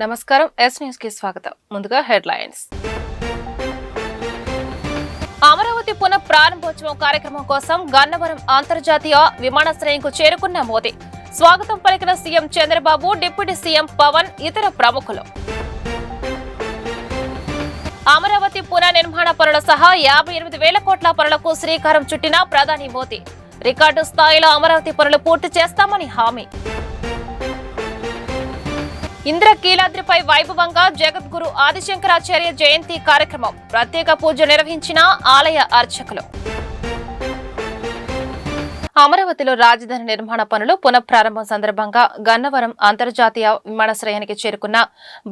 నమస్కారం yes news కి స్వాగతం ముందుగా హెడ్లైన్స్ అమరావతి పునః ప్రారంభోత్సవం కార్యక్రమం కోసం గన్నవరం అంతర్జాతీయ విమానాశ్రయంకు చేరుకున్న మోదీ స్వాగతం పలికిన CM Chandrababu deputy CM Pavan ఇతర ప్రముఖులు అమరావతి పునర్నిర్మాణ పనుల సహా 58,000 కోట్ల పనులకు శ్రీకారం చుట్టిన ప్రధాని మోదీ రికార్డు స్థాయిలో అమరావతి పనులు పూర్తి చేస్తామని హామీ ఇంద్రకీలాద్రిపై వైభవంగా జగద్గురు ఆదిశంకరాచార్య జయంతి కార్యక్రమం ప్రత్యేక పూజ నిర్వహించిన ఆలయ అర్చకులు అమరావతిలో రాజధాని నిర్మాణ పనులు పునఃప్రారంభం సందర్భంగా గన్నవరం అంతర్జాతీయ విమానాశ్రయానికి చేరుకున్న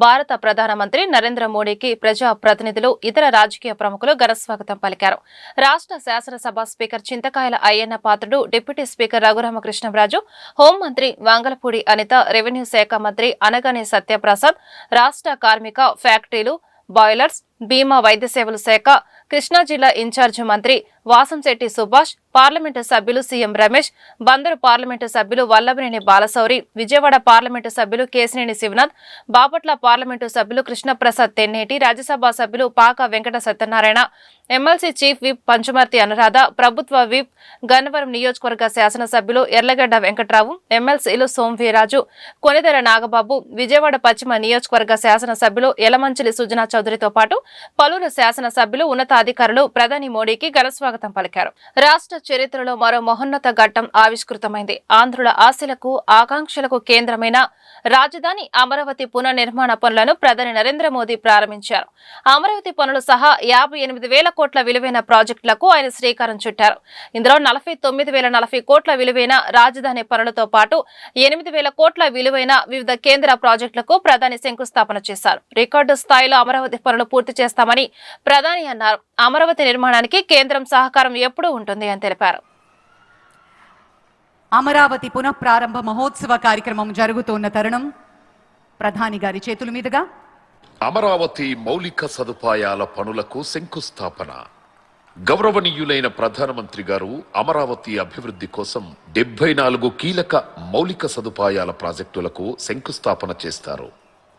భారత ప్రధానమంత్రి నరేంద్ర మోడీకి ప్రజా ప్రతినిధులు ఇతర రాజకీయ ప్రముఖులు ఘనస్వాగతం పలికారు. రాష్ట్ర శాసనసభ స్పీకర్ చింతకాయల అయ్యన్న పాత్రుడు, డిప్యూటీ స్పీకర్ రఘురామకృష్ణంరాజు, హోంమంత్రి వంగలపూడి అనిత, రెవెన్యూ శాఖ మంత్రి అనగాని సత్యప్రసాద్, రాష్ట్ర కార్మిక, ఫ్యాక్టరీలు, బాయిలర్స్, బీమా, వైద్య సేవల శాఖ, కృష్ణా జిల్లా ఇన్ఛార్జి మంత్రి వాసంశెట్టి సుభాష్, పార్లమెంటు సభ్యులు సీఎం రమేష్, బందరు పార్లమెంటు సభ్యులు వల్లభనేని బాలశౌరి, విజయవాడ పార్లమెంటు సభ్యులు కేశినేని శివనాథ్, బాపట్ల పార్లమెంటు సభ్యులు కృష్ణప్రసాద్ తెన్నేటి, రాజ్యసభ సభ్యులు పాక Venkata Satyanarayana, MLC chief whip Panchumarthi Anuradha, ప్రభుత్వ విప్ గన్నవరం నియోజకవర్గ శాసనసభ్యులు ఎర్లగడ్డ వెంకట్రావు, ఎమ్మెల్సీలు సోంవీరాజు, కొనిదెల నాగబాబు, విజయవాడ పశ్చిమ నియోజకవర్గ శాసనసభ్యులు యలమంచిలి సుజనా చౌదరితో పాటు పలువురు శాసనసభ్యులు, ఉన్నతాధికారులు ప్రధాని మోడీకి ఘనస్వాగతం పలికారు. రాష్ట్ర చరిత్రలో మరో మహోన్నత ఘట్టం ఆవిష్కృతమైంది. ఆంధ్రుల ఆశలకు, ఆకాంక్షలకు కేంద్రమైన రాజధాని అమరావతి పునర్నిర్మాణ పనులను ప్రధాని నరేంద్ర మోదీ ప్రారంభించారు. అమరావతి పనులు సహా 58,000 కోట్ల విలువైన ప్రాజెక్టులకు ఆయన శ్రీకారం చుట్టారు. ఇందులో 49,040 కోట్ల విలువైన రాజధాని పనులతో పాటు 8,000 కోట్ల విలువైన వివిధ కేంద్ర ప్రాజెక్టులకు ప్రధాని శంకుస్థాపన చేశారు. రికార్డు స్థాయిలో అమరావతి పనులు పూర్తి చేస్తామని ప్రధాని అన్నారు. అమరావతి నిర్మాణానికి కేంద్రం సహకారం ఎప్పుడూ ఉంటుంది అని తెలిపారు. అమరావతి పునఃప్రారంభ మహోత్సవ కార్యక్రమం జరుగుతున్న తరుణం ప్రధాని గారి చేతుల మీదుగా అమరావతి మౌలిక సదుపాయాల పనులకు శంకుస్థాపన. గౌరవనీయులైన ప్రధానమంత్రి గారు అమరావతి అభివృద్ధి కోసం 74 కీలక మౌలిక సదుపాయాల ప్రాజెక్టులకు శంకుస్థాపన చేస్తారు.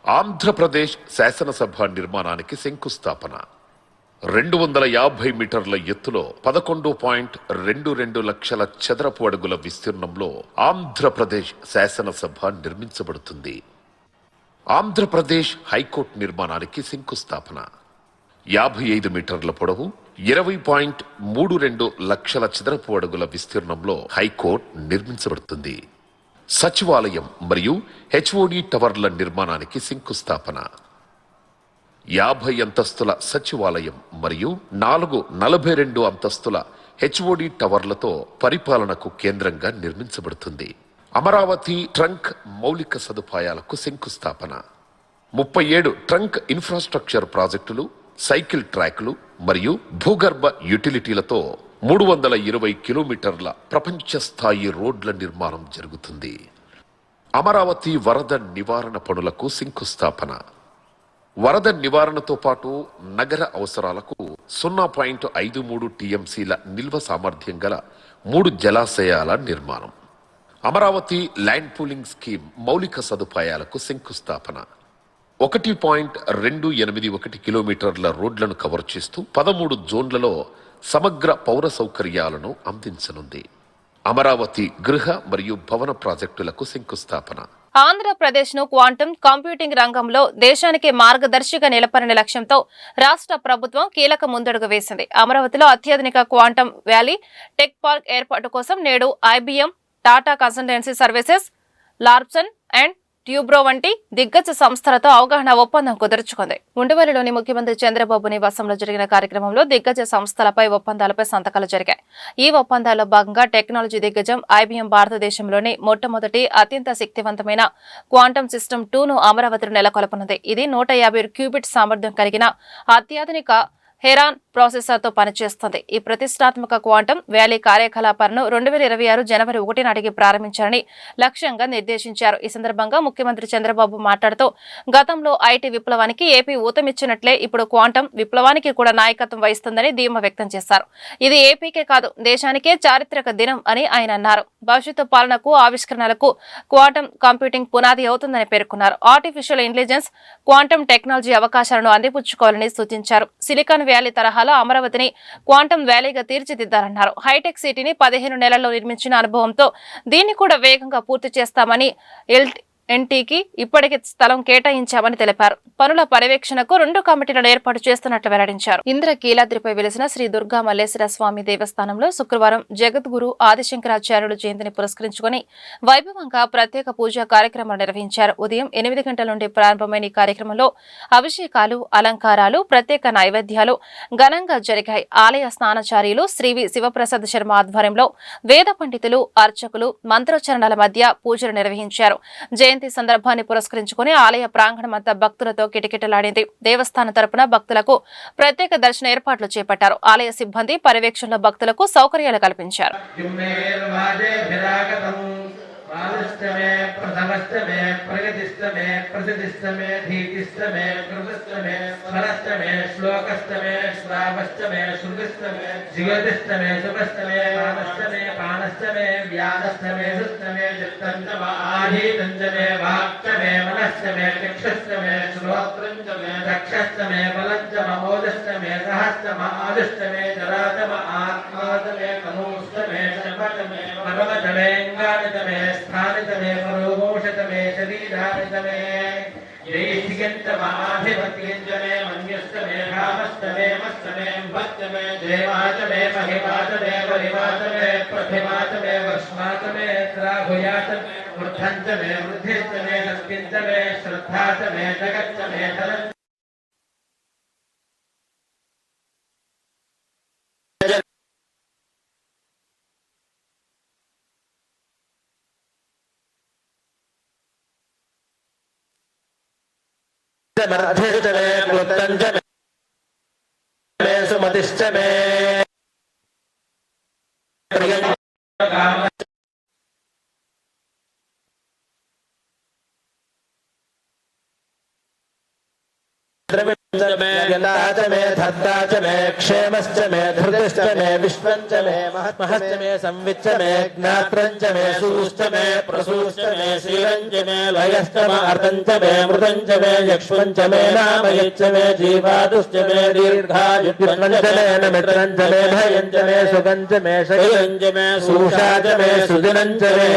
ఆంధ్రప్రదేశ్ శాసనసభ నిర్మాణానికి శంకుస్థాపన. 250 మీటర్ల ఎత్తులో 11.22 లక్షల చదరపు అడుగుల విస్తీర్ణంలో ఆంధ్రప్రదేశ్ శాసనసభ నిర్మించబడుతుంది. ఆంధ్రప్రదేశ్ హైకోర్టు నిర్మాణానికి శంకుస్థాపన. 55 మీటర్ల పొడవు, 20.32 లక్షల చదరపు అడుగుల విస్తీర్ణంలో హైకోర్టు నిర్మించబడుతుంది. సచివాలయం మరియు హెచ్ఓడి టవర్ల నిర్మాణానికి శంకుస్థాపన. 50 అంతస్తుల సచివాలయం మరియు 42 అంతస్తుల హెచ్ఓడి టవర్లతో పరిపాలనకు కేంద్రంగా నిర్మించబడుతుంది. అమరావతి ట్రంక్ మౌలిక సదుపాయాలకు శంకుస్థాపన. 37 ట్రంక్ ఇన్ఫ్రాస్ట్రక్చర్ ప్రాజెక్టులు, సైకిల్ ట్రాక్లు మరియు భూగర్భ యుటిలిటీలతో 320 కిలోమీటర్ల ప్రపంచ స్థాయి రోడ్ల నిర్మాణం జరుగుతుంది. అమరావతి వరద నివారణ పనులకు శంకుస్థాపన. వరద నివారణతో పాటు నగర అవసరాలకు 0.53 టీఎంసీల నిల్వ సామర్థ్యం గల 3 జలాశయాల నిర్మాణం. అమరావతి ల్యాండ్ పూలింగ్ స్కీమ్ మౌలిక సదుపాయాలకు శంకుస్థాపన. 1.281 కిలోమీటర్ల రోడ్లను కవర్ చేస్తూ 13 జోన్లలో సమగ్ర పౌర సౌకర్యాలను అందించనుంది. అమరావతి గృహ మరియు భవన ప్రాజెక్టులకు శంకుస్థాపన. ఆంధ్రప్రదేశ్ ను క్వాంటం కంప్యూటింగ్ రంగంలో దేశానికి మార్గదర్శిగా నిలపరని లక్ష్యంతో రాష్ట్ర ప్రభుత్వం కీలక ముందడుగు వేసింది. అమరావతిలో అత్యాధునిక క్వాంటం వ్యాలీ టెక్ పార్క్ ఏర్పాటు కోసం నేడు IBM, Tata consultancy services, Larsen and Toubro వంటి దిగ్గజ సంస్థలతో అవగాహన ఒప్పందం కుదుర్చుకుంది. ఉండవల్లిలోని ముఖ్యమంత్రి చంద్రబాబు నివాసంలో జరిగిన కార్యక్రమంలో దిగ్గజ సంస్థలపై ఒప్పందాలపై సంతకాలు జరిగాయి. ఈ ఒప్పందాల్లో భాగంగా టెక్నాలజీ దిగ్గజం ఐబీఎం భారతదేశంలోని మొట్టమొదటి అత్యంత శక్తివంతమైన క్వాంటమ్ సిస్టమ్ 2ను అమరావతిలో నెలకొల్పనుంది. ఇది 150 క్యూబిట్ సామర్థ్యం కలిగిన అత్యాధునిక హెరాన్ ప్రాసెసర్తో పనిచేస్తుంది. ఈ ప్రతిష్టాత్మక క్వాంటం వ్యాలీ కార్యకలాపాలను 2026 జనవరి 1 నాటికి ప్రారంభించాలని లక్ష్యంగా నిర్దేశించారు. ఈ సందర్భంగా ముఖ్యమంత్రి చంద్రబాబు మాట్లాడుతూ గతంలో ఐటీ విప్లవానికి ఏపీ ఊతమిచ్చినట్లే ఇప్పుడు క్వాంటం విప్లవానికి కూడా నాయకత్వం వహిస్తుందని ధీమా వ్యక్తం చేశారు. ఇది ఏపీకే కాదు దేశానికే చారిత్రక దినం అని ఆయన అన్నారు. భవిష్యత్తు పాలనకు ఆవిష్కరణలకు క్వాంటం కంప్యూటింగ్ పునాది అవుతుందని పేర్కొన్నారు. ఆర్టిఫిషియల్ ఇంటెలిజెన్స్ క్వాంటం టెక్నాలజీ అవకాశాలను అందిపుచ్చుకోవాలని సూచించారు. సిలికాన్ వ్యాలీ తరహాలో అమరావతిని క్వాంటం వ్యాలీగా తీర్చిదిద్దారన్నారు. హైటెక్ సిటీని 15 నెలల్లో నిర్మించిన అనుభవంతో దీన్ని కూడా వేగంగా పూర్తి చేస్తామని ఎన్టీకి ఇప్పటికే స్థలం కేటాయించామని తెలిపారు. పనుల పర్యవేక్షణకు 2 కమిటీలను ఏర్పాటు చేస్తున్నట్లు వెల్లడించారు. ఇంద్రకీలాద్రిపై వెలిసిన శ్రీ దుర్గా మల్లేశ్వర స్వామి దేవస్థానంలో శుక్రవారం జగద్గురు ఆదిశంకరాచార్యులు జయంతిని పురస్కరించుకుని వైభవంగా ప్రత్యేక పూజా కార్యక్రమాలు నిర్వహించారు. ఉదయం 8 గంటల నుండి ప్రారంభమైన ఈ కార్యక్రమంలో అభిషేకాలు, అలంకారాలు, ప్రత్యేక నైవేద్యాలు ఘనంగా జరిగాయి. ఆలయ స్నానాచార్యులు శ్రీవి శివప్రసాద్ శర్మ ఆధ్వర్యంలో వేద పండితులు, అర్చకులు మంత్రోచ్చరణల మధ్య పూజలు నిర్వహించారు. జయంతి సందర్భాన్ని పురస్కరించుకుని ఆలయ ప్రాంగణమంతా భక్తులతో కిటకిటలాడింది. దేవస్థానం తరపున భక్తులకు ప్రత్యేక దర్శన ఏర్పాట్లు చేపట్టారు. ఆలయ సిబ్బంది పర్యవేక్షణలో భక్తులకు సౌకర్యాలు కల్పించారు. बालस्तमे प्रथमस्तमे प्रगतिस्तमे प्रसिद्धिस्तमे धीतिस्तमे कृतस्तमे स्वरस्तमे श्लोकस्तमे श्रावस्तमे श्रुतिस्तमे जीवतिस्तमे सुखस्तमे पानस्तमे पानस्तमे व्यानस्तमे सुस्तमे चित्तन्तम आधीतञ्जमे वाक्तमे मनस्तमे चक्षुस्तमे श्रोत्रञ्जमे रक्षस्तमे बलञ्जम ओदस्तमे सहस्तम आदुष्टमे जरातम आत्मातमे कनूस्तमे शपतमे परमतमे अंगातमे स्थानितमे परोघोषतमे शरीरानितमे जैष्ठिकन्तमाधिपत्यञ्जमे मन्यस्तमे भामस्तमे मस्तमे भक्तमे देवातमे महिमातमे परिवातमे प्रतिमातमे वर्ष्मातमे त्राहुयातमे वृद्धन्तमे वृद्धिस्तमे सत्किन्तमे श्रद्धातमे जगत्तमे धनम् मर्धिष्टमे क्लुप्तञ्जमे सुमतिष्टमे द्रविणमे यन्ताचमे धत्ताचमे क्षेमश्चमे धृतिश्चमे विश्वञ्चमे महश्चमे संविच्चमे ज्ञात्रञ्चमे सूश्चमे प्रसूश्चमे श्रीरञ्चमे लयश्चम अर्तञ्चमे मृतञ्चमे यक्ष्मञ्चमे नामयच्चमे जीवादुश्चमे दीर्घायुष्मञ्चमे नमित्रञ्चमे भयञ्चमे सुगञ्चमे शयञ्चमे सूषाचमे सुजनञ्चमे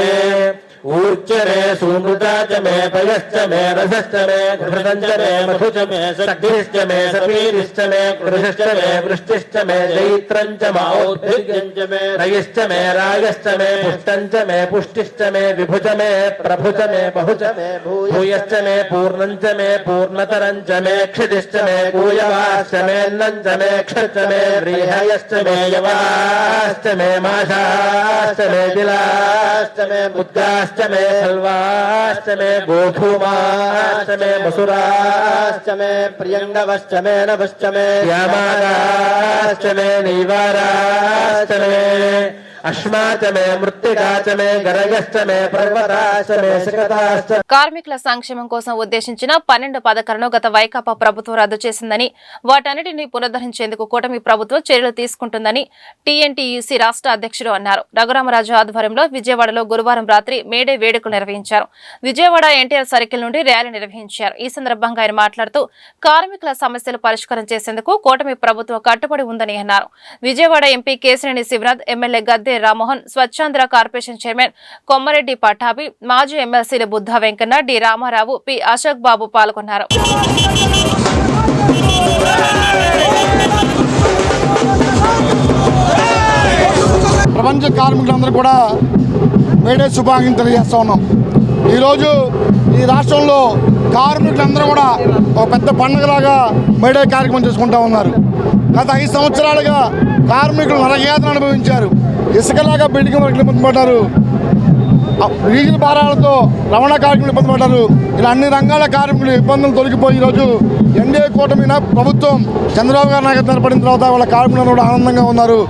ऊर्चमे सुमृताचमे पयश्चमे रसश्चमे घृतञ्चमे मधुचमे सग्धिश्चमे सपीरिश्चमे कृषश्चमे वृष्टिश्चमे जैत्रञ्चमौद्भिर्यञ्चमे रयिश्चमे रायश्चमे पुष्टञ्चमे पुष्टिश्चमे विभुचमे प्रभुचमे बहुचमे भूयश्चमे पूर्णञ्चमे पूर्णतरञ्चमे क्षितिश्चमे कूयवाश्चमेन्नञ्चमे क्षचमे व्रीहयश्चमे यवाश्चमे माषाश्चमे तिलाश्चमे मुद्गाश्चमे हल्वाश्चमे गोधूमाश्चमे मसुराश्चमे प्रियङ्गवश्चमे नभश्चमे यामागाश्चमे नीवाराश्चमे అశ్మాచమే మృత్తికాచమే గరగశ్చమే పర్వతాశ్చమే శకటాశ్చ. కార్మికుల సంక్షేమం కోసం ఉద్దేశించిన 12 పథకాలను గత వైకాపా ప్రభుత్వం రద్దు చేసిందని వాటన్నిటిని పునరుద్ధరించేందుకు కూటమి ప్రభుత్వం చర్యలు తీసుకుంటుందని టీఎన్టీయూసీ రాష్ట్ర అధ్యక్షుడు అన్నారు. రఘురామరాజు ఆధ్వర్యంలో విజయవాడలో గురువారం రాత్రి మేడే వేడుకలు నిర్వహించారు. విజయవాడ ఎన్టీఆర్ సర్కిల్ నుండి ర్యాలీ నిర్వహించారు. ఈ సందర్భంగా ఆయన మాట్లాడుతూ కార్మికుల సమస్యలు పరిష్కారం చేసేందుకు కూటమి ప్రభుత్వం కట్టుబడి ఉందని అన్నారు. Vijayawada MP Kesineni Sivanath, MLA Gadde Rammohan, Swachhandhra corporation chairman Kommareddy Pattabhi, మాజీ ఎమ్మెల్సీలు బుద్ధ వెంకన్న, డి రామారావు, పి అశోక్ బాబు పాల్గొన్నారు. ప్రపంచ కార్మికులందరూ కూడా మేడే శుభాకాంక్షలు తెలియజేస్తా ఉన్నాం. ఈరోజు ఈ రాష్ట్రంలో కార్మికులందరూ కూడా ఒక పెద్ద పండుగలాగా మేడే కార్యక్రమం చేసుకుంటూ ఉన్నారు. గత 5 సంవత్సరాలుగా కార్మికులు నరకయాతన అనుభవించారు. ఇసుకలాగా బిల్డింగ్ వర్క్లు ముందుపడ్డారు. రీజన్ భారాలతో రవాణా కార్మికులు ఇబ్బంది పడ్డారు. ఇలా అన్ని రంగాల కార్మికులు ఇబ్బందులు తొలగిపోయి ఈరోజు ఎన్డీఏ కూటమిన ప్రభుత్వం చంద్రబాబు గారి నాయకత్వం ఏర్పడిన తర్వాత వాళ్ళ కార్మికులు కూడా ఆనందంగా ఉన్నారు.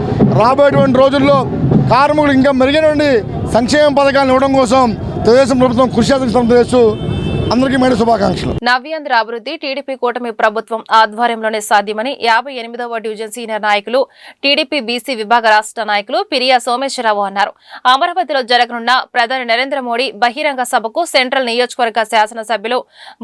రాబోయేటువంటి రోజుల్లో కార్మికులు ఇంకా మెరుగైనటువంటి సంక్షేమ పథకాలను ఇవ్వడం కోసం తెలుగుదేశం ప్రభుత్వం కృషి చేస్తూ అందరికీ మేడ శుభాకాంక్షలు. నవ్యాంధ్ర అభివృద్ధి టీడీపీ కూటమి ప్రభుత్వం ఆధ్వర్యంలోనే సాధ్యమని 58వ డివిజన్ సీనియర్ నాయకులు టీడీపీ బీసీ విభాగ రాష్ట్ర నాయకులు పిరియా సోమేశ్వరరావు అన్నారు. అమరావతిలో జరగనున్న ప్రధాని నరేంద్ర మోడీ బహిరంగ సభకు సెంట్రల్ నియోజకవర్గ శాసనసభ్యులు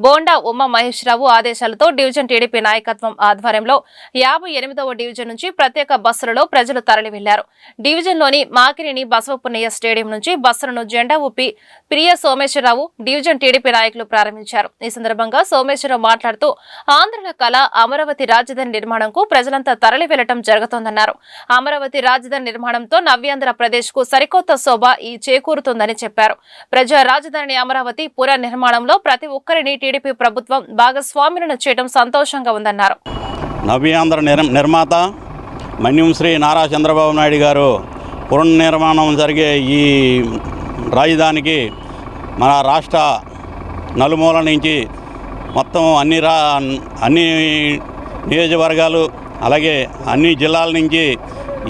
బోండా ఉమా మహేశ్వరరావు ఆదేశాలతో డివిజన్ టీడీపీ నాయకత్వం ఆధ్వర్యంలో 58వ డివిజన్ నుంచి ప్రత్యేక బస్సులలో ప్రజలు తరలి వెళ్లారు. డివిజన్లోని మాకిరిని బసవపున్నయ్య స్టేడియం నుంచి బస్సులను జెండా ఊపి పిరియా సోమేశ్వరరావు డివిజన్ టీడీపీ నాయకులు ప్రారంభించారు. ఈ సందర్భంగా సోమేశ్వరరావు మాట్లాడుతూ ఆంధ్రుల కళ అమరావతి రాజధాని నిర్మాణంకు ప్రజలంతా తరలి వెళ్లడం జరుగుతోందన్నారు. అమరావతి రాజధాని నిర్మాణంతో నవ్యాంధ్ర ప్రదేశ్ కు సరికొత్త శోభ చేకూరుతుందని చెప్పారు. ప్రజా రాజధాని అమరావతి పునః నిర్మాణంలో ప్రతి ఒక్కరిని టీడీపీ ప్రభుత్వం భాగస్వాములను చేయడం సంతోషంగా ఉందన్నారు. నవ్యాంధ్ర నిర్మాత మన్యం శ్రీ నారా చంద్రబాబు నాయుడు గారు పునర్నిర్మాణం జరిగే ఈ రాజధానికి మన రాష్ట్ర నలుమూల నుంచి మొత్తం అన్ని నియోజకవర్గాలు అలాగే అన్ని జిల్లాల నుంచి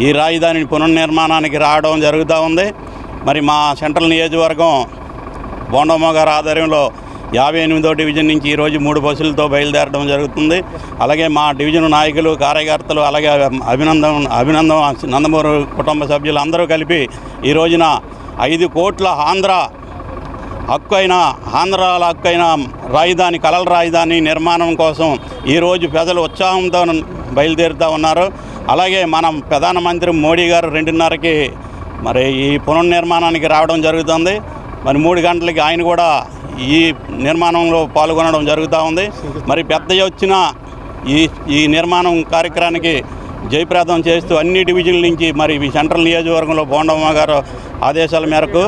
ఈ రాజధాని పునర్నిర్మాణానికి రావడం జరుగుతూ ఉంది. మరి మా సెంట్రల్ నియోజకవర్గం బోండమ్మ గారి ఆధ్వర్యంలో 58వ డివిజన్ నుంచి ఈరోజు 3 బస్సులతో బయలుదేరడం జరుగుతుంది. అలాగే మా డివిజన్ నాయకులు కార్యకర్తలు అలాగే అభినందం నందమూరి కుటుంబ సభ్యులు అందరూ కలిపి ఈ రోజున 5 కోట్ల ఆంధ్రాల హక్కు అయిన రాజధాని కలల రాజధాని నిర్మాణం కోసం ఈరోజు ప్రజలు ఉత్సాహంతో బయలుదేరుతూ ఉన్నారు. అలాగే మనం ప్రధానమంత్రి మోడీ గారు 2:30కి మరి ఈ పునర్నిర్మాణానికి రావడం జరుగుతుంది. మరి 3 గంటలకి ఆయన కూడా ఈ నిర్మాణంలో పాల్గొనడం జరుగుతూ ఉంది. మరి పెద్ద వచ్చిన ఈ నిర్మాణం కార్యక్రమానికి జయప్రదం చేస్తూ అన్ని డివిజన్ల నుంచి మరి సెంట్రల్ నియోజకవర్గంలో బోండమ్మ గారు ఆదేశాల మేరకు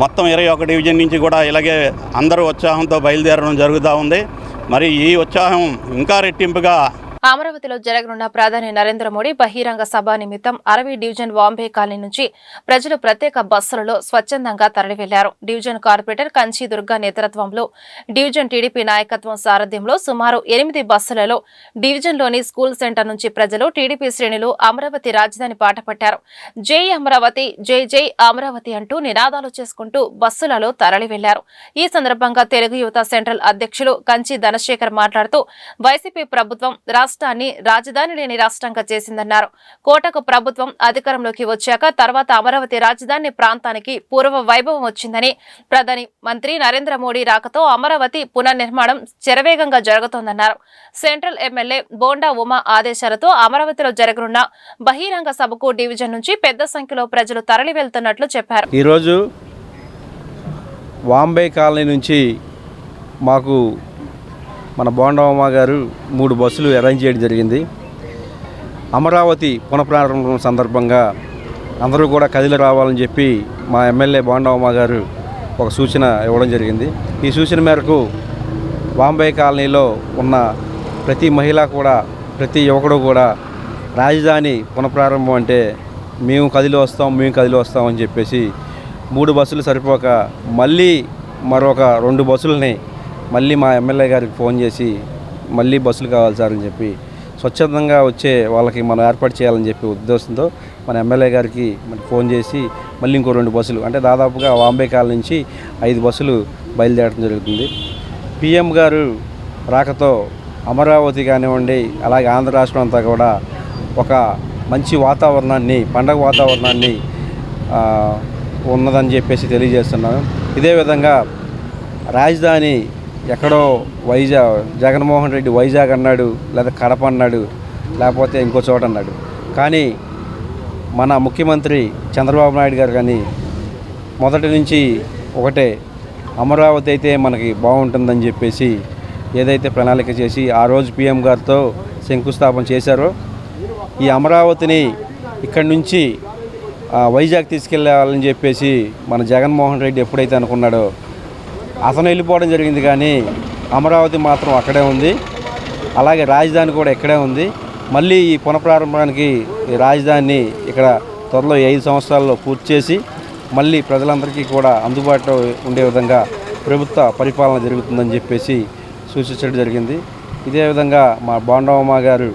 మొత్తం 21 డివిజన్ నుంచి కూడా ఇలాగే అందరూ ఉత్సాహంతో బయలుదేరడం జరుగుతూ ఉంది. మరి ఈ ఉత్సాహం ఇంకా రెట్టింపుగా అమరావతిలో జరగనున్న ప్రధాని నరేంద్ర మోడీ బహిరంగ సభ నిమిత్తం 60 డివిజన్ వాంబే కాలనీ నుంచి ప్రజలు ప్రత్యేక బస్సులలో స్వచ్ఛందంగా తరలి వెళ్లారు. డివిజన్ కార్పొరేటర్ కంచి దుర్గా నేతృత్వంలో డివిజన్ టీడీపీ నాయకత్వం సారథ్యంలో సుమారు 8 బస్సులలో డివిజన్లోని స్కూల్ సెంటర్ నుంచి ప్రజలు టీడీపీ శ్రేణులు అమరావతి రాజధాని పాట పట్టారు. జై అమరావతి, జై జై అమరావతి అంటూ నినాదాలు చేసుకుంటూ బస్సులలో తరలి వెళ్లారు. ఈ సందర్భంగా తెలుగు యువత సెంట్రల్ అధ్యక్షులు కంచి ధనశేఖర్ మాట్లాడుతూ వైసీపీ ప్రభుత్వం రాష్ట్రాన్ని రాజధాని లేని రాష్ట్రంగా చేసిందన్నారు. కోటకు ప్రభుత్వం అధికారంలోకి వచ్చాక తర్వాత అమరావతి రాజధాని ప్రాంతానికి పూర్వ వైభవం వచ్చిందని, ప్రధాని మంత్రి నరేంద్ర మోడీ రాకతో అమరావతి పునర్నిర్మాణం శరవేగంగా జరుగుతోందన్నారు. సెంట్రల్ ఎమ్మెల్యే బోండా ఉమా ఆదేశాలతో అమరావతిలో జరగనున్న బహిరంగ సభకు డివిజన్ నుంచి పెద్ద సంఖ్యలో ప్రజలు తరలి వెళ్తున్నట్లు చెప్పారు. ఈరోజు వాంబే కాలనీ నుంచి మాకు మన బోండమ్మ గారు 3 బస్సులు అరేంజ్ చేయడం జరిగింది. అమరావతి పునఃప్రారంభం సందర్భంగా అందరూ కూడా కదిలి రావాలని చెప్పి మా ఎమ్మెల్యే బోండమ్మ గారు ఒక సూచన ఇవ్వడం జరిగింది. ఈ సూచన మేరకు వాంబే కాలనీలో ఉన్న ప్రతి మహిళ కూడా ప్రతి యువకుడు కూడా రాజధాని పునఃప్రారంభం అంటే మేము కదిలి వస్తాం అని చెప్పేసి 3 బస్సులు సరిపోక మళ్ళీ మరొక 2 బస్సులని మళ్ళీ మా ఎమ్మెల్యే గారికి ఫోన్ చేసి మళ్ళీ బస్సులు కావాలి సార్ అని చెప్పి స్వచ్ఛందంగా వచ్చే వాళ్ళకి మనం ఏర్పాటు చేయాలని చెప్పి ఉద్దేశంతో మన ఎమ్మెల్యే గారికి ఫోన్ చేసి మళ్ళీ ఇంకో 2 బస్సులు అంటే దాదాపుగా వాంబే కాలనీ నుంచి 5 బస్సులు బయలుదేరడం జరుగుతుంది. పిఎం గారు రాకతో అమరావతి కానివ్వండి అలాగే ఆంధ్ర రాష్ట్రం అంతా కూడా ఒక మంచి వాతావరణాన్ని పండగ వాతావరణాన్ని ఉన్నదని చెప్పేసి తెలియజేస్తున్నాను. ఇదే విధంగా రాజధాని ఎక్కడో జగన్మోహన్ రెడ్డి వైజాగ్ అన్నాడు, లేదా కడప అన్నాడు, లేకపోతే ఇంకో చోట అన్నాడు. కానీ మన ముఖ్యమంత్రి చంద్రబాబు నాయుడు గారు కానీ మొదటి నుంచి ఒకటే అమరావతి అయితే మనకి బాగుంటుందని చెప్పేసి ఏదైతే ప్రణాళిక చేసి ఆ రోజు పిఎం గారితో శంకుస్థాపన చేశారో ఈ అమరావతిని ఇక్కడి నుంచి వైజాగ్ తీసుకెళ్ళాలని చెప్పేసి మన జగన్మోహన్ రెడ్డి ఎప్పుడైతే అనుకున్నాడో అతను వెళ్ళిపోవడం జరిగింది. కానీ అమరావతి మాత్రం అక్కడే ఉంది. అలాగే రాజధాని కూడా ఇక్కడే ఉంది. మళ్ళీ ఈ పునఃప్రారంభానికి ఈ రాజధానిని ఇక్కడ త్వరలో 5 సంవత్సరాల్లో పూర్తి చేసి మళ్ళీ ప్రజలందరికీ కూడా అందుబాటులో ఉండే విధంగా ప్రభుత్వ పరిపాలన జరుగుతుందని చెప్పేసి సూచించడం జరిగింది. ఇదే విధంగా మా బోండమ్మ గారు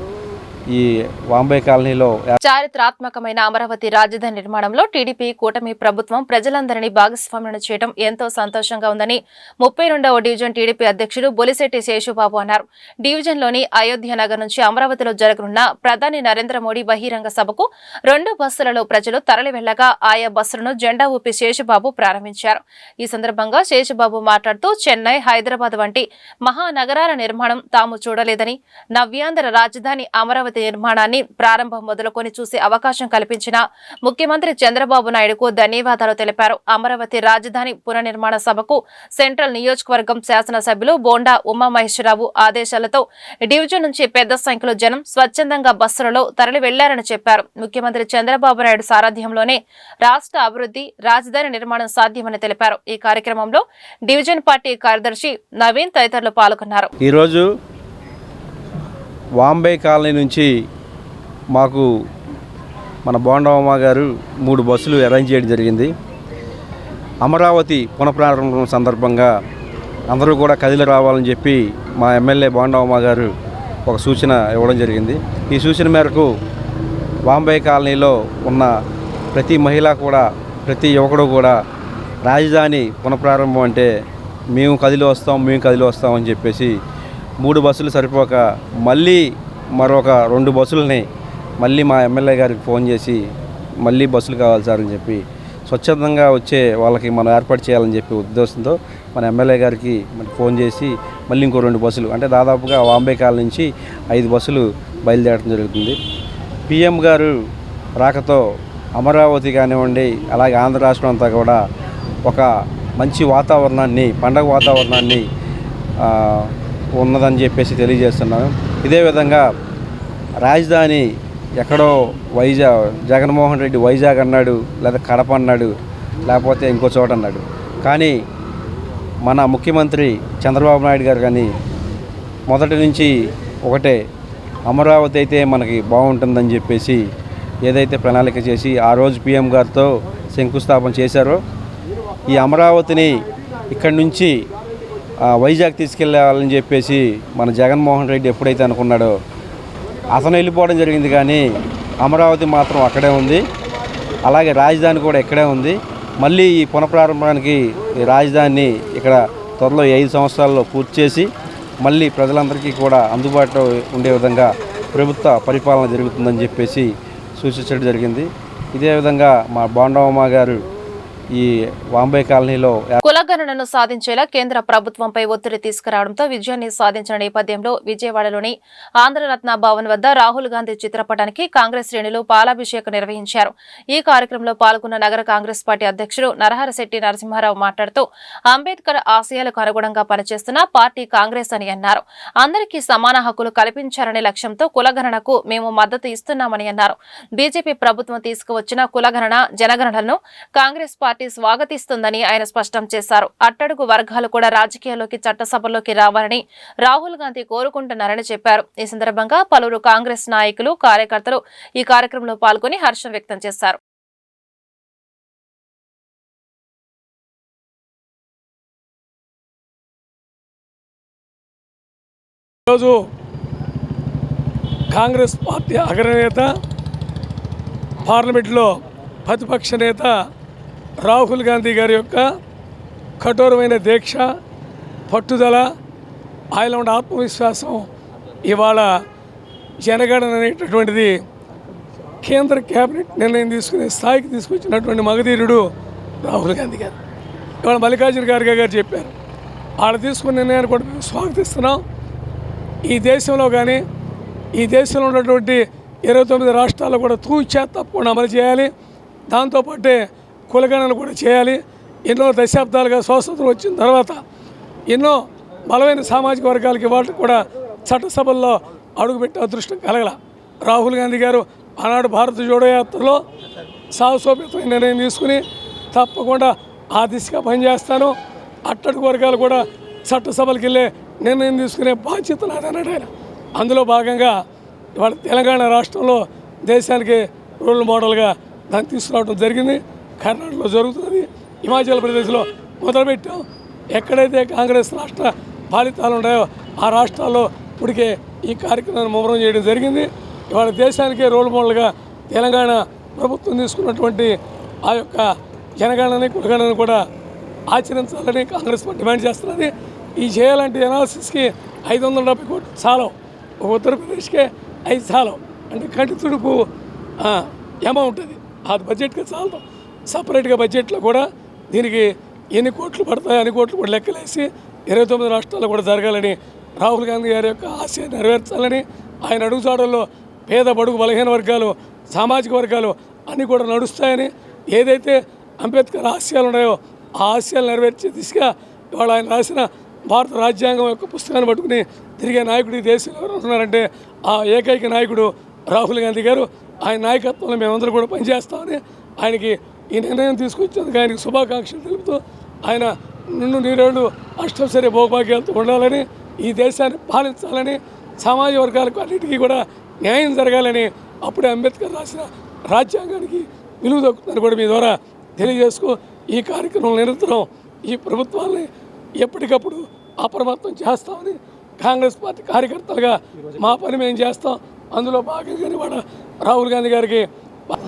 ఈ వాంబే కాలనీలో చారిత్రాత్మకమైన అమరావతి రాజధాని నిర్మాణంలో టీడీపీ కూటమి ప్రభుత్వం ప్రజలందరినీ భాగస్వామ్యం చేయడం ఎంతో సంతోషంగా ఉందని 32వ డివిజన్ టీడీపీ అధ్యక్షుడు బొలిశెట్టి శేషుబాబు అన్నారు. డివిజన్లోని అయోధ్య నగర్ నుంచి అమరావతిలో జరగనున్న ప్రధాని నరేంద్ర మోడీ బహిరంగ సభకు 2 బస్సులలో ప్రజలు తరలి వెళ్లగా ఆయా బస్సులను జెండా ఊపి శేషుబాబు ప్రారంభించారు. ఈ సందర్భంగా శేషుబాబు మాట్లాడుతూ చెన్నై, హైదరాబాద్ వంటి మహానగరాల నిర్మాణం తాము చూడలేదని, నవ్యాంధ్ర రాజధాని అమరావతి నిర్మాణాన్ని ప్రారంభం మొదలుకొని చూసే అవకాశం కల్పించిన ముఖ్యమంత్రి చంద్రబాబు నాయుడుకు ధన్యవాదాలు తెలిపారు. అమరావతి రాజధాని పునర్నిర్మాణ సభకు సెంట్రల్ నియోజకవర్గం శాసనసభ్యులు బోండా ఉమామహేశ్వరరావు ఆదేశాలతో డివిజన్ నుంచి పెద్ద సంఖ్యలో జనం స్వచ్ఛందంగా బస్సులలో తరలి వెళ్లారని చెప్పారు. ముఖ్యమంత్రి చంద్రబాబు నాయుడు సారథ్యంలోనే రాష్ట్ర అభివృద్ధి, రాజధాని నిర్మాణం సాధ్యమని తెలిపారు. ఈ కార్యక్రమంలో డివిజన్ పార్టీ కార్యదర్శి నవీన్ తదితరులు పాల్గొన్నారు. ఈరోజు వాంబే కాలనీ నుంచి మాకు మన బోండమ్మ గారు 3 బస్సులు అరేంజ్ చేయడం జరిగింది. అమరావతి పునఃప్రారంభం సందర్భంగా అందరూ కూడా కదిలి రావాలని చెప్పి మా ఎమ్మెల్యే బోండమ్మ గారు ఒక సూచన ఇవ్వడం జరిగింది. ఈ సూచన మేరకు వాంబే కాలనీలో ఉన్న ప్రతి మహిళ కూడా, ప్రతి యువకుడు కూడా రాజధాని పునఃప్రారంభం అంటే మేము కదిలి వస్తాం అని చెప్పేసి 3 బస్సులు సరిపోక మళ్ళీ మరొక 2 బస్సులని మళ్ళీ మా ఎమ్మెల్యే గారికి ఫోన్ చేసి మళ్ళీ బస్సులు కావాలి సార్ అని చెప్పి స్వచ్ఛందంగా వచ్చే వాళ్ళకి మనం ఏర్పాటు చేయాలని చెప్పి ఉద్దేశంతో మన ఎమ్మెల్యే గారికి ఫోన్ చేసి మళ్ళీ ఇంకో 2 బస్సులు అంటే దాదాపుగా వాంబే కాలనీ నుంచి 5 బస్సులు బయలుదేరడం జరుగుతుంది. పిఎం గారు రాకతో అమరావతి కానివ్వండి, అలాగే ఆంధ్ర రాష్ట్రం అంతా కూడా ఒక మంచి వాతావరణాన్ని, పండగ వాతావరణాన్ని ఉన్నదని చెప్పేసి తెలియజేస్తున్నాను. ఇదే విధంగా రాజధాని ఎక్కడో జగన్మోహన్ రెడ్డి వైజాగ్ అన్నాడు, లేదా కడప అన్నాడు, లేకపోతే ఇంకో చోట అన్నాడు. కానీ మన ముఖ్యమంత్రి చంద్రబాబు నాయుడు గారు కానీ మొదటి నుంచి ఒకటే, అమరావతి అయితే మనకి బాగుంటుందని చెప్పేసి ఏదైతే ప్రణాళిక చేసి ఆ రోజు పిఎం గారితో శంకుస్థాపన చేశారో, ఈ అమరావతిని ఇక్కడి నుంచి వైజాగ్ తీసుకెళ్ళాలని చెప్పేసి మన జగన్మోహన్ రెడ్డి ఎప్పుడైతే అనుకున్నాడో అతను వెళ్ళిపోవడం జరిగింది. కానీ అమరావతి మాత్రం అక్కడే ఉంది, అలాగే రాజధాని కూడా ఇక్కడే ఉంది. మళ్ళీ ఈ పునఃప్రారంభానికి ఈ రాజధానిని ఇక్కడ త్వరలో 5 సంవత్సరాల్లో పూర్తి చేసి మళ్ళీ ప్రజలందరికీ కూడా అందుబాటులో ఉండే విధంగా ప్రభుత్వ పరిపాలన జరుగుతుందని చెప్పేసి సూచించడం జరిగింది. ఇదే విధంగా మా బోండమ్మ గారు ఈ వాంబే కాలనీలో కులగణనను సాధించేలా కేంద్ర ప్రభుత్వంపై ఒత్తిడి తీసుకురావడంతో విజయాన్ని సాధించిన నేపథ్యంలో విజయవాడలోని ఆంధ్రరత్న భవన్ వద్ద రాహుల్ గాంధీ చిత్రపటానికి కాంగ్రెస్ శ్రేణులు పాలాభిషేకం నిర్వహించారు. ఈ కార్యక్రమంలో పాల్గొన్న నగర కాంగ్రెస్ పార్టీ అధ్యక్షుడు నరహరశెట్టి నరసింహారావు మాట్లాడుతూ అంబేద్కర్ ఆశయాలకు అనుగుణంగా పనిచేస్తున్న పార్టీ కాంగ్రెస్ అని అన్నారు. అందరికీ సమాన హక్కులు కల్పించాలనే లక్ష్యంతో కులగణనకు మేము మద్దతు ఇస్తున్నామని అన్నారు. బీజేపీ ప్రభుత్వం తీసుకువచ్చిన కులగణన, జనగణనలను కాంగ్రెస్ పార్టీ స్వాగతిస్తుందని ఆయన స్పష్టం చేశారు. అట్టడుగు వర్గాలు కూడా రాజకీయాల్లోకి, చట్టసభల్లోకి రావాలని రాహుల్ గాంధీ కోరుకుంటున్నారని చెప్పారు. ఈ సందర్భంగా పలువురు కాంగ్రెస్ నాయకులు, కార్యకర్తలు ఈ కార్యక్రమంలో పాల్గొని హర్షం వ్యక్తం చేశారు. ఈరోజు కాంగ్రెస్ పార్టీ అగ్రనేత, పార్లమెంట్లో ప్రతిపక్ష నేత రాహుల్ గాంధీ గారి యొక్క కఠోరమైన దీక్ష, పట్టుదల, ఆయన ఉన్న ఆత్మవిశ్వాసం ఇవాళ జనగణన అనేటటువంటిది కేంద్ర కేబినెట్ నిర్ణయం తీసుకునే స్థాయికి తీసుకొచ్చినటువంటి మగధీరుడు రాహుల్ గాంధీ గారు. ఇవాళ మల్లికార్జున ఖార్గే గారు చెప్పారు, వాళ్ళు తీసుకున్న నిర్ణయాన్ని కూడా మేము స్వాగతిస్తున్నాం. ఈ దేశంలో కానీ, ఈ దేశంలో ఉన్నటువంటి 29 రాష్ట్రాల్లో కూడా తూచా తప్పకుండా అమలు చేయాలి. దాంతోపాటే కులగణన కూడా చేయాలి. ఎన్నో దశాబ్దాలుగా స్వాతంత్రం వచ్చిన తర్వాత ఎన్నో బలమైన సామాజిక వర్గాలకి వాళ్ళకి కూడా చట్టసభల్లో అడుగుపెట్టే అదృష్టం కలగల. రాహుల్ గాంధీ గారు ఆనాడు భారత జోడో యాత్రలో సాహసోపేతమైన నిర్ణయం తీసుకుని తప్పకుండా ఆ దిశగా పనిచేస్తాను, అట్టడుగు వర్గాలు కూడా చట్టసభలకు వెళ్ళే నిర్ణయం తీసుకునే బాధ్యత నాదన్నాడు ఆయన. అందులో భాగంగా ఇవాళ తెలంగాణ రాష్ట్రంలో దేశానికి రోల్ మోడల్గా దాన్ని తీసుకురావడం జరిగింది. కర్ణాటకలో జరుగుతున్నది, హిమాచల్ ప్రదేశ్లో మొదలుపెట్టాం. ఎక్కడైతే కాంగ్రెస్ రాష్ట్ర ఫలితాలు ఉన్నాయో ఆ రాష్ట్రాల్లో ఇప్పటికే ఈ కార్యక్రమాన్ని ముమ్మరం చేయడం జరిగింది. ఇవాళ దేశానికే రోల్ మోడల్గా తెలంగాణ ప్రభుత్వం తీసుకున్నటువంటి ఆ యొక్క జనగణనని కులగణనని కూడా ఆచరించాలని కాంగ్రెస్ పార్టీ డిమాండ్ చేస్తున్నది. ఈ చేయాలంటే అనాలిసిస్కి 570 కోట్లు చాలవు, ఉత్తరప్రదేశ్కే 5 చాలవు, అంటే కంటి తుడుపు అమౌంట్ అది, అది బడ్జెట్గా చాలదు. సపరేట్గా బడ్జెట్లో కూడా దీనికి ఎన్ని కోట్లు పడతాయో అన్ని కోట్లు కూడా లెక్కలేసి 29 రాష్ట్రాల్లో కూడా జరగాలని రాహుల్ గాంధీ గారి యొక్క ఆశయాన్ని నెరవేర్చాలని, ఆయన అడుగుజాడల్లో పేద బడుగు బలహీన వర్గాలు, సామాజిక వర్గాలు అన్నీ కూడా నడుస్తాయని, ఏదైతే అంబేద్కర్ ఆశయాలు ఉన్నాయో ఆ ఆశయాలు నెరవేర్చే దిశగా ఇవాళ ఆయన రాసిన భారత రాజ్యాంగం యొక్క పుస్తకాన్ని పట్టుకుని తిరిగే నాయకుడు ఈ దేశంలో ఎవరు ఉన్నారంటే ఆ ఏకైక నాయకుడు రాహుల్ గాంధీ గారు. ఆయన నాయకత్వంలో మేమందరూ కూడా పనిచేస్తామని, ఆయనకి ఈ నిర్ణయం తీసుకొచ్చేందుకు ఆయనకి శుభాకాంక్షలు తెలుపుతూ, ఆయన నిన్ను నీరేళ్ళు అష్టసరి భోగభాగ్యాలతో ఉండాలని, ఈ దేశాన్ని పాలించాలని, సమాజ వర్గాలకు అన్నిటికీ కూడా న్యాయం జరగాలని, అప్పుడే అంబేద్కర్ రాసిన రాజ్యాంగానికి విలువ దక్కుతుందని కూడా మీ ద్వారా తెలియజేసుకు ఈ కార్యక్రమం నిరంతరం ఈ ప్రభుత్వాన్ని ఎప్పటికప్పుడు అప్రమత్తం చేస్తామని కాంగ్రెస్ పార్టీ కార్యకర్తలుగా మా పని మేము చేస్తాం. అందులో భాగంగానే కూడా రాహుల్ గాంధీ గారికి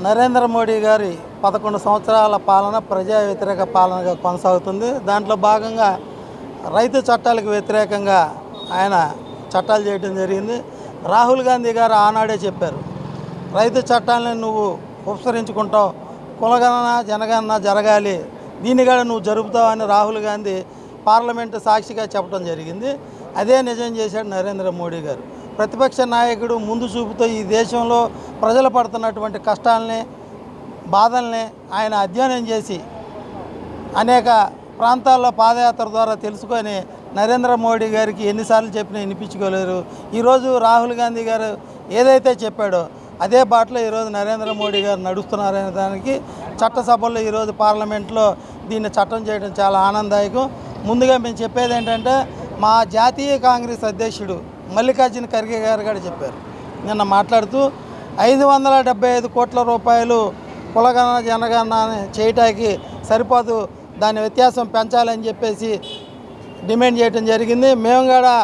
నరేంద్ర మోడీ గారి 11 సంవత్సరాల పాలన ప్రజా వ్యతిరేక పాలనగా కొనసాగుతుంది. దాంట్లో భాగంగా రైతు చట్టాలకు వ్యతిరేకంగా ఆయన చట్టాలు చేయడం జరిగింది. రాహుల్ గాంధీ గారు ఆనాడే చెప్పారు, రైతు చట్టాలను నువ్వు ఉపసరించుకుంటావు, కులగణన జనగణన జరగాలి, దీన్ని కూడా నువ్వు జరుపుతావని రాహుల్ గాంధీ పార్లమెంటు సాక్షిగా చెప్పడం జరిగింది. అదే నిజం చేశాడు నరేంద్ర మోడీ గారు. ప్రతిపక్ష నాయకుడు ముందు చూపుతో ఈ దేశంలో ప్రజలు పడుతున్నటువంటి కష్టాలని, బాధల్ని ఆయన అధ్యయనం చేసి అనేక ప్రాంతాల్లో పాదయాత్ర ద్వారా తెలుసుకొని నరేంద్ర మోడీ గారికి ఎన్నిసార్లు చెప్పినా వినిపించుకోలేరు. ఈరోజు రాహుల్ గాంధీ గారు ఏదైతే చెప్పాడో అదే బాటలో ఈరోజు నరేంద్ర మోడీ గారు నడుస్తున్నారనే దానికి చట్టసభల్లో ఈరోజు పార్లమెంట్లో దీన్ని చట్టం చేయడం చాలా ఆనందదాయకం. ముందుగా మేము చెప్పేది ఏంటంటే, మా జాతీయ కాంగ్రెస్ అధ్యక్షుడు మల్లికార్జున ఖర్గే గారు కూడా చెప్పారు నిన్న మాట్లాడుతూ, 575 కోట్ల రూపాయలు కులగణన జనగణన చేయటానికి సరిపోదు, దాని వ్యత్యాసం పెంచాలని చెప్పేసి డిమాండ్ చేయడం జరిగింది. మేము కూడా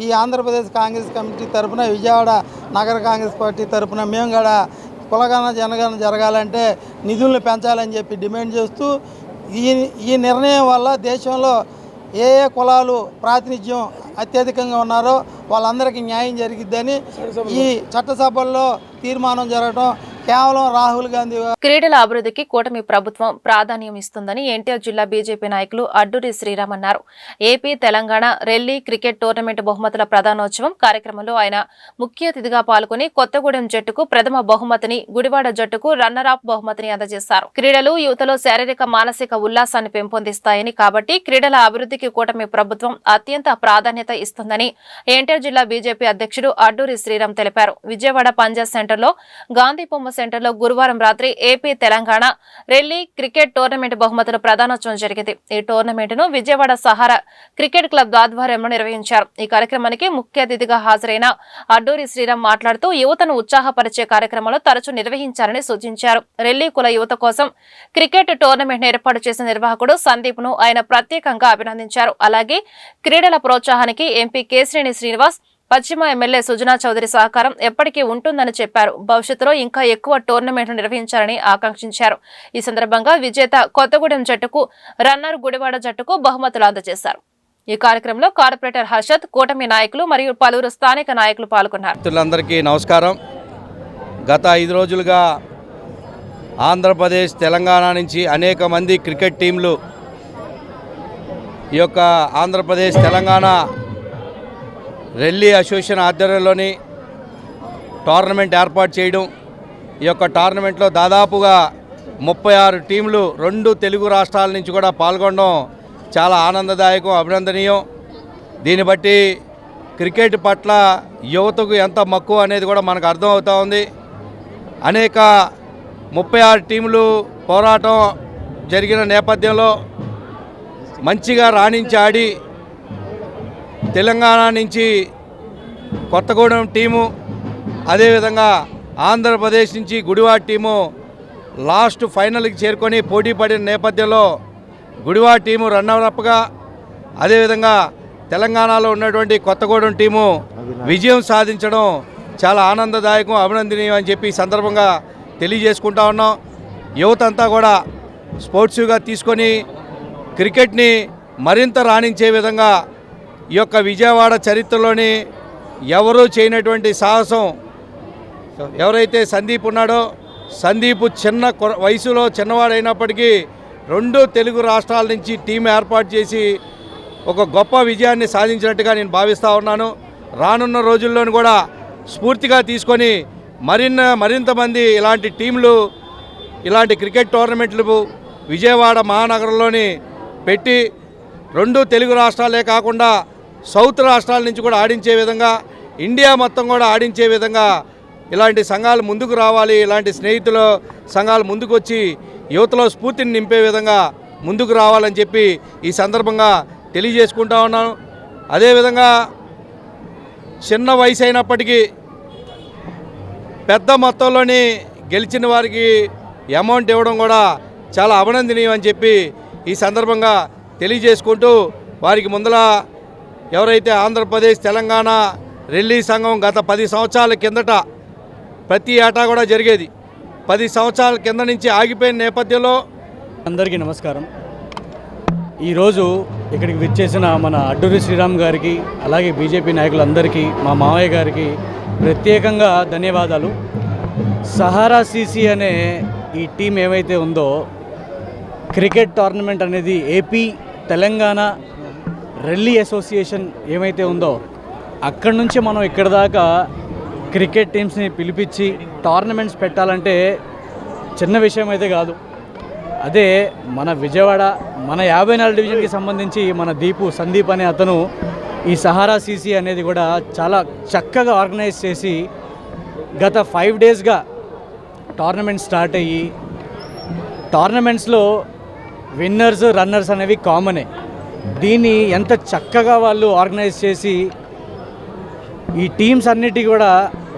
ఈ ఆంధ్రప్రదేశ్ కాంగ్రెస్ కమిటీ తరఫున, విజయవాడ నగర కాంగ్రెస్ పార్టీ తరఫున మేము కూడా కులగణన జనగణన జరగాలంటే నిధులను పెంచాలని చెప్పి డిమాండ్ చేస్తూ, ఈ నిర్ణయం వల్ల దేశంలో ఏ ఏ కులాలు ప్రాతినిధ్యం అత్యధికంగా ఉన్నారో వాళ్ళందరికీ న్యాయం జరిగిద్దని ఈ చట్టసభల్లో తీర్మానం జరగడం కేవలం రాహుల్ గాంధీ. క్రీడల అభివృద్ధికి కూటమి ప్రభుత్వం ప్రాధాన్యం ఇస్తుందని ఎన్టీఆర్ జిల్లా బీజేపీ నాయకులు అడ్డూరి శ్రీరామ్ అన్నారు. ఏపీ తెలంగాణ రెల్లీ క్రికెట్ టోర్నమెంట్ బహుమతుల ప్రధానోత్సవం కార్యక్రమంలో ఆయన ముఖ్య అతిథిగా పాల్గొని కొత్తగూడెం జట్టుకు ప్రథమ బహుమతిని, గుడివాడ జట్టుకు రన్నర్ అప్ బహుమతిని అందజేశారు. క్రీడలు యువతలో శారీరక మానసిక ఉల్లాసాన్ని పెంపొందిస్తాయని, కాబట్టి క్రీడల అభివృద్ధికి కూటమి ప్రభుత్వం అత్యంత ప్రాధాన్యత ఇస్తుందని ఎన్టీఆర్ జిల్లా బీజేపీ అధ్యక్షుడు అడ్డూరి శ్రీరామ్ తెలిపారు. విజయవాడ పంజాబ్ సెంటర్లో గాంధీ బొమ్మ సెంటర్లో గురువారం రాత్రి ఏపీ తెలంగాణ రెల్లీ క్రికెట్ టోర్నమెంట్ బహుమతుల ప్రధానోత్సవం జరిగింది. ఈ టోర్నమెంట్ ను విజయవాడ సహారా క్రికెట్ క్లబ్ ఆధ్వర్యంలో నిర్వహించారు. ఈ కార్యక్రమానికి ముఖ్య అతిథిగా హాజరైన అడ్డూరి శ్రీరామ్ మాట్లాడుతూ, యువతను ఉత్సాహపరిచే కార్యక్రమాలు తరచూ నిర్వహించాలని సూచించారు. రెల్లీ కుల యువత కోసం క్రికెట్ టోర్నమెంట్ ఏర్పాటు చేసిన నిర్వాహకుడు సందీప్ ను ఆయన ప్రత్యేకంగా అభినందించారు. అలాగే క్రీడల ప్రోత్సాహానికి ఎంపీ కేశినేని శ్రీనివాస్, పశ్చిమ ఎమ్మెల్యే సుజనా చౌదరి సహకారం ఎప్పటికీ ఉంటుందని చెప్పారు. భవిష్యత్తులో ఇంకా ఎక్కువ టోర్నమెంట్లు నిర్వహించాలని ఆకాంక్షించారు. ఈ సందర్భంగా విజేత కొత్తగూడెం జట్టుకు, రన్నర్ గుడివాడ జట్టుకు బహుమతులు అందజేశారు. ఈ కార్యక్రమంలో కార్పొరేటర్ హర్షద్, కూటమి నాయకులు మరియు పలువురు స్థానిక నాయకులు పాల్గొన్నారు. మిత్రులందరికీ నమస్కారం. గత 5 రోజులుగా ఆంధ్రప్రదేశ్, తెలంగాణ నుంచి అనేక మంది క్రికెట్ టీంలు ఈ యొక్క ఆంధ్రప్రదేశ్ తెలంగాణ రెల్లీ అసోసియేషన్ ఆధ్వర్యంలోని టోర్నమెంట్ ఏర్పాటు చేయడం, ఈ యొక్క టోర్నమెంట్లో దాదాపుగా 36 టీంలు 2 తెలుగు రాష్ట్రాల నుంచి కూడా పాల్గొనడం చాలా ఆనందదాయకం, అభినందనీయం. దీన్ని బట్టి క్రికెట్ పట్ల యువతకు ఎంత మక్కువ అనేది కూడా మనకు అర్థమవుతూ ఉంది. అనేక 36 టీంలు పోరాటం జరిగిన నేపథ్యంలో మంచిగా రాణించి ఆడి తెలంగాణ నుంచి కొత్తగూడెం టీము, అదేవిధంగా ఆంధ్రప్రదేశ్ నుంచి గుడివాడ టీము లాస్ట్ ఫైనల్కి చేరుకొని పోటీ పడిన నేపథ్యంలో గుడివాడ టీము రన్నర్అప్గా, అదేవిధంగా తెలంగాణలో ఉన్నటువంటి కొత్తగూడెం టీము విజయం సాధించడం చాలా ఆనందదాయకం, అభినందనీయం అని చెప్పి ఈ సందర్భంగా తెలియజేసుకుంటా ఉన్నాం. యువత అంతా కూడా స్పోర్ట్స్గా తీసుకొని క్రికెట్ని మరింత రాణించే విధంగా ఈ యొక్క విజయవాడ చరిత్రలోని ఎవరూ చేయనటువంటి సాహసం ఎవరైతే సందీప్ ఉన్నాడో, సందీప్ చిన్న వయసులో చిన్నవాడైనప్పటికీ 2 తెలుగు రాష్ట్రాల నుంచి టీం ఏర్పాటు చేసి ఒక గొప్ప విజయాన్ని సాధించినట్టుగా నేను భావిస్తూ ఉన్నాను. రానున్న రోజుల్లోనూ కూడా స్ఫూర్తిగా తీసుకొని మరింత మంది ఇలాంటి టీంలు, ఇలాంటి క్రికెట్ టోర్నమెంట్లు విజయవాడ మహానగరంలోని పెట్టి 2 తెలుగు రాష్ట్రాలే కాకుండా సౌత్ రాష్ట్రాల నుంచి కూడా ఆడించే విధంగా, ఇండియా మొత్తం కూడా ఆడించే విధంగా ఇలాంటి సంఘాలు ముందుకు రావాలి. ఇలాంటి స్నేహితుల సంఘాలు ముందుకు వచ్చి యువతలో స్ఫూర్తిని నింపే విధంగా ముందుకు రావాలని చెప్పి ఈ సందర్భంగా తెలియజేసుకుంటా ఉన్నాను. అదేవిధంగా చిన్న వయసు అయినప్పటికీ పెద్ద మొత్తంలోని గెలిచిన వారికి అమౌంట్ ఇవ్వడం కూడా చాలా అభినందనీయం అని చెప్పి ఈ సందర్భంగా తెలియజేసుకుంటూ, వారికి ముందల ఎవరైతే ఆంధ్రప్రదేశ్, తెలంగాణ రెల్లీ సంఘం గత 10 సంవత్సరాల కిందట ప్రతి ఏటా కూడా జరిగేది, 10 సంవత్సరాల కింద నుంచి ఆగిపోయిన నేపథ్యంలో అందరికీ నమస్కారం. ఈరోజు ఇక్కడికి విచ్చేసిన మన అడ్డూరి శ్రీరామ్ గారికి, అలాగే బీజేపీ నాయకులందరికీ, మా మావయ్య గారికి ప్రత్యేకంగా ధన్యవాదాలు. సహారా సీసీ అనే ఈ టీం ఏమైతే ఉందో, క్రికెట్ టోర్నమెంట్ అనేది ఏపీ తెలంగాణ రెల్లీ అసోసియేషన్ ఏమైతే ఉందో అక్కడి నుంచి మనం ఇక్కడ దాకా క్రికెట్ టీమ్స్ని పిలిపించి టోర్నమెంట్స్ పెట్టాలంటే చిన్న విషయం అయితే కాదు. అదే మన విజయవాడ, మన 54 డివిజన్కి సంబంధించి మన సందీప్ అనే అతను ఈ సహారా సీసీ అనేది కూడా చాలా చక్కగా ఆర్గనైజ్ చేసి గత 5 డేస్గా టోర్నమెంట్ స్టార్ట్ అయ్యి, టోర్నమెంట్స్లో విన్నర్స్ రన్నర్స్ అనేవి కామనే. దీన్ని ఎంత చక్కగా వాళ్ళు ఆర్గనైజ్ చేసి ఈ టీమ్స్ అన్నిటి కూడా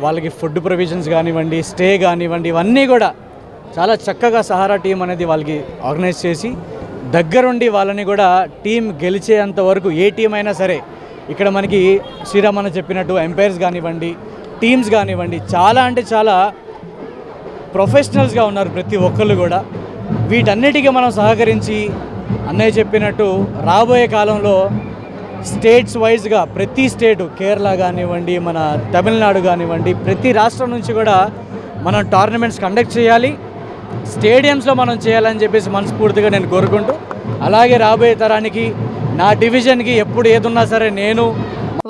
వాళ్ళకి ఫుడ్ ప్రొవిజన్స్ కానివ్వండి, స్టే కానివ్వండి, ఇవన్నీ కూడా చాలా చక్కగా సహారా టీం అనేది వాళ్ళకి ఆర్గనైజ్ చేసి దగ్గరుండి వాళ్ళని కూడా టీం గెలిచేంత వరకు ఏ టీం అయినా సరే, ఇక్కడ మనకి శ్రీరామన్న చెప్పినట్టు ఎంపైర్స్ కానివ్వండి, టీమ్స్ కానివ్వండి, చాలా అంటే చాలా ప్రొఫెషనల్స్గా ఉన్నారు ప్రతి ఒక్కళ్ళు కూడా. వీటన్నిటికీ మనం సహకరించి అన్నయ్య చెప్పినట్టు రాబోయే కాలంలో స్టేట్స్ వైజ్గా ప్రతి స్టేటు, కేరళ కానివ్వండి, మన తమిళనాడు కానివ్వండి, ప్రతి రాష్ట్రం నుంచి కూడా మనం టోర్నమెంట్స్ కండక్ట్ చేయాలి, స్టేడియంస్లో మనం చేయాలని చెప్పేసి మనస్ఫూర్తిగా నేను కోరుకుంటూ, అలాగే రాబోయే తరానికి నా డివిజన్కి ఎప్పుడు ఏదున్నా సరే నేను.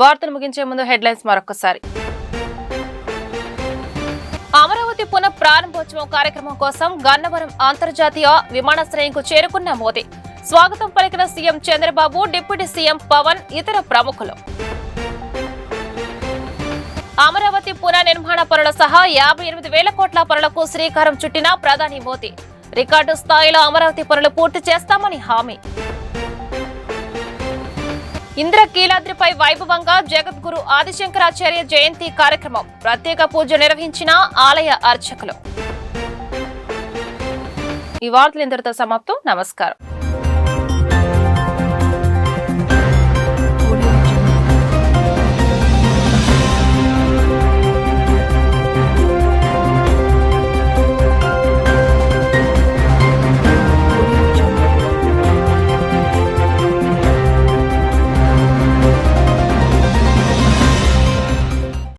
వార్తలు ముగించే ముందు హెడ్లైన్స్ మరొకసారి. అమరావతి పునః ప్రారంభోత్సవం కార్యక్రమం కోసం గన్నవరం అంతర్జాతీయ విమానాశ్రయంకు చేరుకున్న మోదీ. స్వాగతం పలికిన CM Chandrababu, deputy CM Pavan, ఇతర ప్రముఖులు. అమరావతి పునర్నిర్మాణ పనుల సహా 58,000 కోట్ల పనులకు శ్రీకారం చుట్టిన ప్రధాని మోదీ. రికార్డు స్థాయిలో అమరావతి పనులు పూర్తి చేస్తామని హామీ. ఇంద్రకీలాద్రిపై వైభవంగా జగద్గురు ఆదిశంకరాచార్య జయంతి కార్యక్రమం. ప్రత్యేక పూజ నిర్వహించిన ఆలయ అర్చకులు. ఈ వార్తలు ఇంతటితో సమాప్తం. నమస్కారం.